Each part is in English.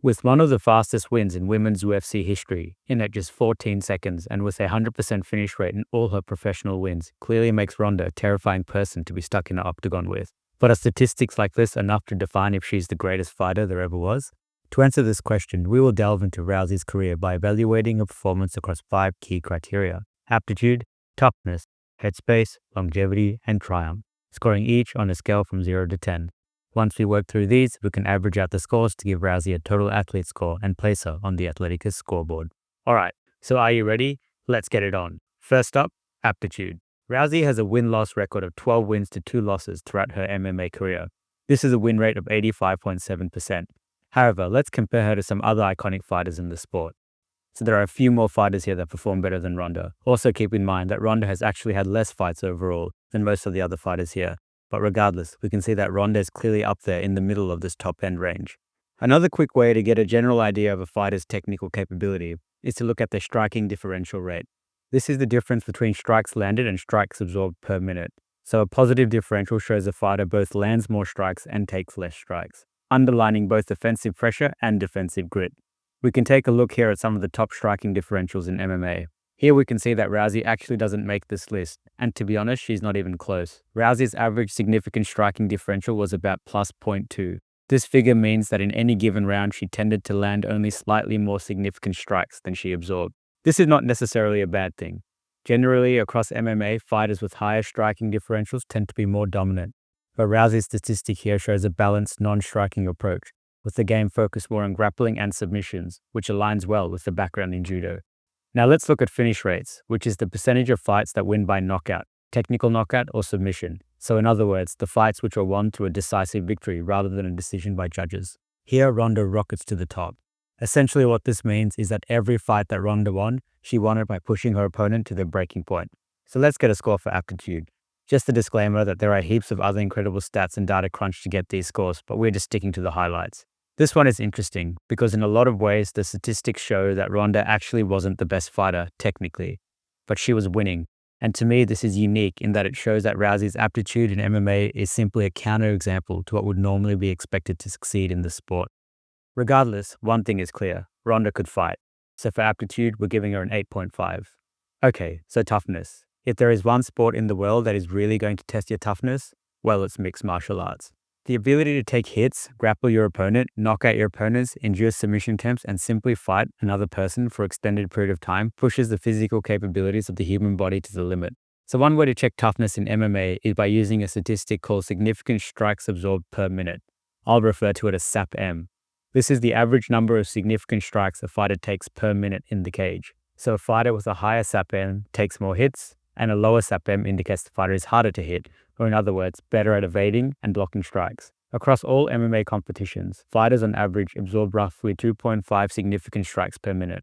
With one of the fastest wins in women's UFC history, in at just 14 seconds and with a 100% finish rate in all her professional wins, clearly makes Ronda a terrifying person to be stuck in an octagon with. But are statistics like this enough to define if she's the greatest fighter there ever was? To answer this question, we will delve into Rousey's career by evaluating her performance across 5 key criteria: aptitude, toughness, headspace, longevity, and triumph, scoring each on a scale from 0 to 10. Once we work through these, we can average out the scores to give Rousey a total athlete score and place her on the Athleticus scoreboard. Alright, so are you ready? Let's get it on. First up, aptitude. Rousey has a win-loss record of 12 wins to 2 losses throughout her MMA career. This is a win rate of 85.7%. However, let's compare her to some other iconic fighters in the sport. So there are a few more fighters here that perform better than Ronda. Also keep in mind that Ronda has actually had less fights overall than most of the other fighters here. But regardless, we can see that Ronda is clearly up there in the middle of this top-end range. Another quick way to get a general idea of a fighter's technical capability is to look at their striking differential rate. This is the difference between strikes landed and strikes absorbed per minute. So a positive differential shows a fighter both lands more strikes and takes less strikes, underlining both offensive pressure and defensive grit. We can take a look here at some of the top striking differentials in MMA. Here we can see that Rousey actually doesn't make this list, and to be honest, she's not even close. Rousey's average significant striking differential was about plus 0.2. This figure means that in any given round she tended to land only slightly more significant strikes than she absorbed. This is not necessarily a bad thing. Generally, across MMA, fighters with higher striking differentials tend to be more dominant. But Rousey's statistic here shows a balanced, non-striking approach, with the game focused more on grappling and submissions, which aligns well with the background in judo. Now let's look at finish rates, which is the percentage of fights that win by knockout, technical knockout, or submission. So in other words, the fights which are won through a decisive victory rather than a decision by judges. Here, Ronda rockets to the top. Essentially what this means is that every fight that Ronda won, she won it by pushing her opponent to their breaking point. So let's get a score for aptitude. Just a disclaimer that there are heaps of other incredible stats and data crunch to get these scores, but we're just sticking to the highlights. This one is interesting because in a lot of ways, the statistics show that Ronda actually wasn't the best fighter technically, but she was winning. And to me, this is unique in that it shows that Rousey's aptitude in MMA is simply a counterexample to what would normally be expected to succeed in the sport. Regardless, one thing is clear, Ronda could fight. So for aptitude, we're giving her an 8.5. Okay, so toughness. If there is one sport in the world that is really going to test your toughness, well, it's mixed martial arts. The ability to take hits, grapple your opponent, knock out your opponents, endure submission attempts, and simply fight another person for an extended period of time pushes the physical capabilities of the human body to the limit. So one way to check toughness in MMA is by using a statistic called significant strikes absorbed per minute. I'll refer to it as SAPM. This is the average number of significant strikes a fighter takes per minute in the cage. So a fighter with a higher SAPM takes more hits, and a lower SAPM indicates the fighter is harder to hit, or in other words, better at evading and blocking strikes. Across all MMA competitions, fighters on average absorb roughly 2.5 significant strikes per minute.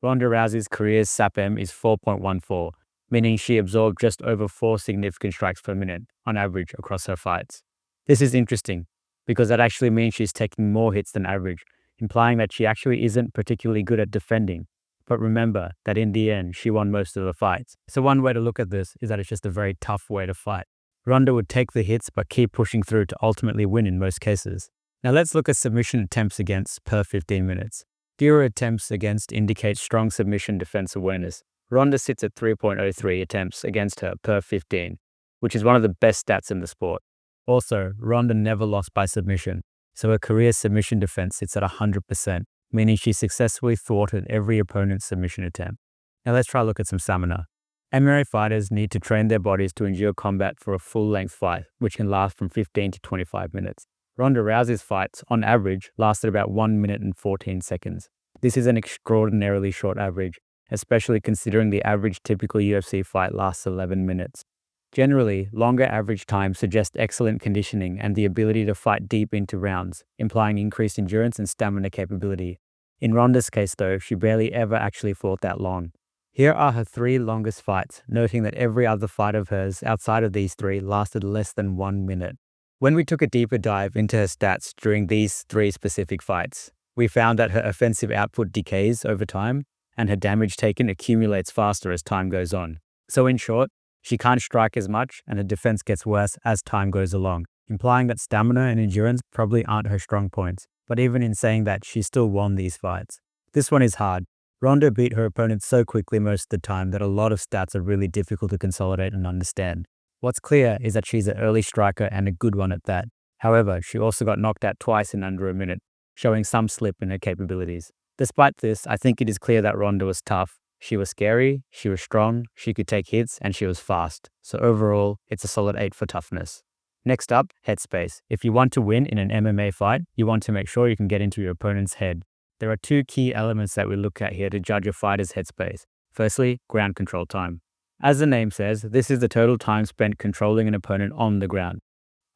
Ronda Rousey's career's SAPM is 4.14, meaning she absorbed just over 4 significant strikes per minute on average across her fights. This is interesting because that actually means she's taking more hits than average, implying that she actually isn't particularly good at defending. But remember that in the end, she won most of the fights. So one way to look at this is that it's just a very tough way to fight. Ronda would take the hits but keep pushing through to ultimately win in most cases. Now let's look at submission attempts against per 15 minutes. Fewer attempts against indicates strong submission defense awareness. Ronda sits at 3.03 attempts against her per 15, which is one of the best stats in the sport. Also, Ronda never lost by submission, so her career submission defense sits at 100%, meaning she successfully thwarted every opponent's submission attempt. Now let's try a look at some stamina. MMA fighters need to train their bodies to endure combat for a full-length fight, which can last from 15 to 25 minutes. Ronda Rousey's fights, on average, lasted about 1 minute and 14 seconds. This is an extraordinarily short average, especially considering the average typical UFC fight lasts 11 minutes. Generally, longer average time suggests excellent conditioning and the ability to fight deep into rounds, implying increased endurance and stamina capability. In Ronda's case though, she barely ever actually fought that long. Here are her 3 longest fights, noting that every other fight of hers outside of these 3 lasted less than 1 minute. When we took a deeper dive into her stats during these 3 specific fights, we found that her offensive output decays over time and her damage taken accumulates faster as time goes on. So in short, she can't strike as much and her defense gets worse as time goes along, implying that stamina and endurance probably aren't her strong points. but even in saying that, she still won these fights. This one is hard. Ronda beat her opponent so quickly most of the time that a lot of stats are really difficult to consolidate and understand. What's clear is that she's an early striker and a good one at that. However, she also got knocked out twice in under a minute, showing some slip in her capabilities. Despite this, I think it is clear that Ronda was tough. She was scary, she was strong, she could take hits, and she was fast. So overall, it's a solid 8 for toughness. Next up, Headspace. If you want to win in an MMA fight, you want to make sure you can get into your opponent's head. There are two key elements that we look at here to judge a fighter's headspace. Firstly, ground control time. As the name says, this is the total time spent controlling an opponent on the ground.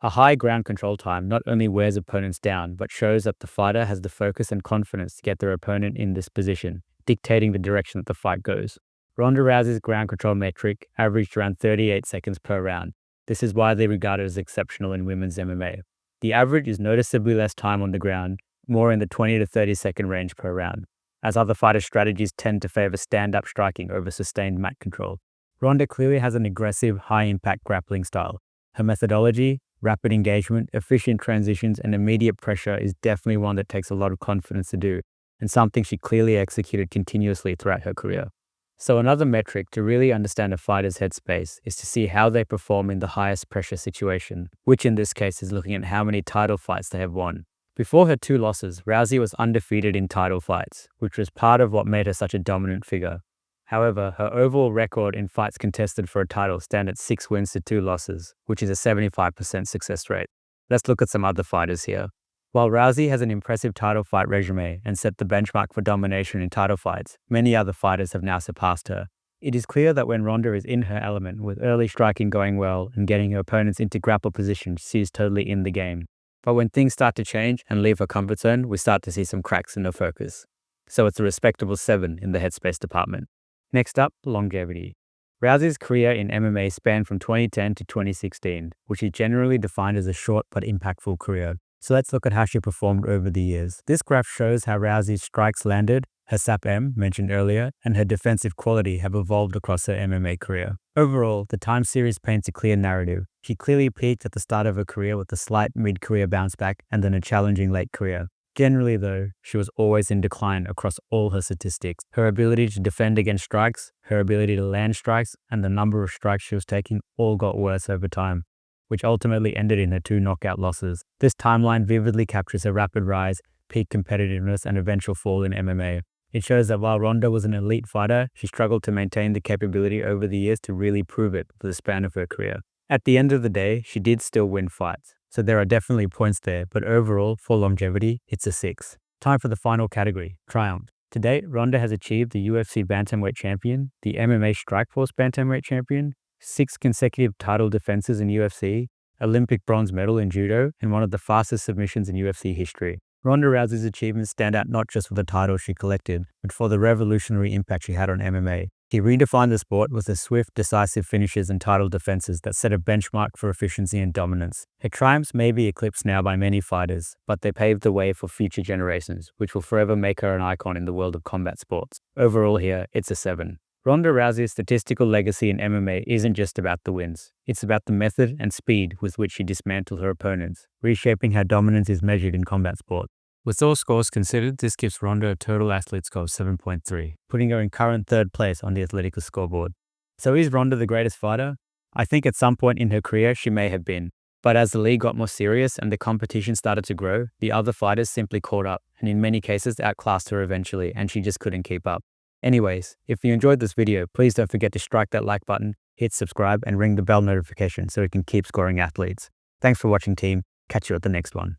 A high ground control time not only wears opponents down, but shows that the fighter has the focus and confidence to get their opponent in this position, dictating the direction that the fight goes. Ronda Rousey's ground control metric averaged around 38 seconds per round. This is widely regarded as exceptional in women's MMA. The average is noticeably less time on the ground, more in the 20 to 30 second range per round, as other fighters' strategies tend to favor stand-up striking over sustained mat control. Ronda clearly has an aggressive, high-impact grappling style. Her methodology, rapid engagement, efficient transitions, and immediate pressure is definitely one that takes a lot of confidence to do, and something she clearly executed continuously throughout her career. So another metric to really understand a fighter's headspace is to see how they perform in the highest pressure situation, which in this case is looking at how many title fights they have won. Before her 2 losses, Rousey was undefeated in title fights, which was part of what made her such a dominant figure. However, her overall record in fights contested for a title stand at 6 wins to 2 losses, which is a 75% success rate. Let's look at some other fighters here. While Rousey has an impressive title fight resume and set the benchmark for domination in title fights, many other fighters have now surpassed her. It is clear that when Ronda is in her element, with early striking going well and getting her opponents into grapple positions, she is totally in the game. But when things start to change and leave her comfort zone, we start to see some cracks in her focus. So it's a respectable 7 in the headspace department. Next up, longevity. Rousey's career in MMA spanned from 2010 to 2016, which is generally defined as a short but impactful career. So let's look at how she performed over the years. This graph shows how Rousey's strikes landed, her SAP-M, mentioned earlier, and her defensive quality have evolved across her MMA career. Overall, the time series paints a clear narrative. She clearly peaked at the start of her career with a slight mid-career bounce back and then a challenging late career. Generally though, she was always in decline across all her statistics. Her ability to defend against strikes, her ability to land strikes, and the number of strikes she was taking all got worse over time, which ultimately ended in her 2 knockout losses. This timeline vividly captures her rapid rise, peak competitiveness, and eventual fall in MMA. It shows that while Ronda was an elite fighter, she struggled to maintain the capability over the years to really prove it for the span of her career. At the end of the day, she did still win fights, so there are definitely points there, but overall, for longevity, it's a 6. Time for the final category, triumph. To date, Ronda has achieved the UFC Bantamweight Champion, the MMA Strikeforce Bantamweight Champion, 6 consecutive title defenses in UFC, Olympic bronze medal in judo, and one of the fastest submissions in UFC history. Ronda Rousey's achievements stand out not just for the titles she collected, but for the revolutionary impact she had on MMA. She redefined the sport with her swift, decisive finishes and title defenses that set a benchmark for efficiency and dominance. Her triumphs may be eclipsed now by many fighters, but they paved the way for future generations, which will forever make her an icon in the world of combat sports. Overall here, it's a 7. Ronda Rousey's statistical legacy in MMA isn't just about the wins. It's about the method and speed with which she dismantled her opponents, reshaping how dominance is measured in combat sport. With all scores considered, this gives Ronda a total athlete score of 7.3, putting her in current 3rd place on the Athletica scoreboard. So is Ronda the greatest fighter? I think at some point in her career she may have been. But as the league got more serious and the competition started to grow, the other fighters simply caught up, and in many cases outclassed her eventually, and she just couldn't keep up. Anyways, if you enjoyed this video, please don't forget to strike that like button, hit subscribe, and ring the bell notification so we can keep scoring athletes. Thanks for watching, team. Catch you at the next one.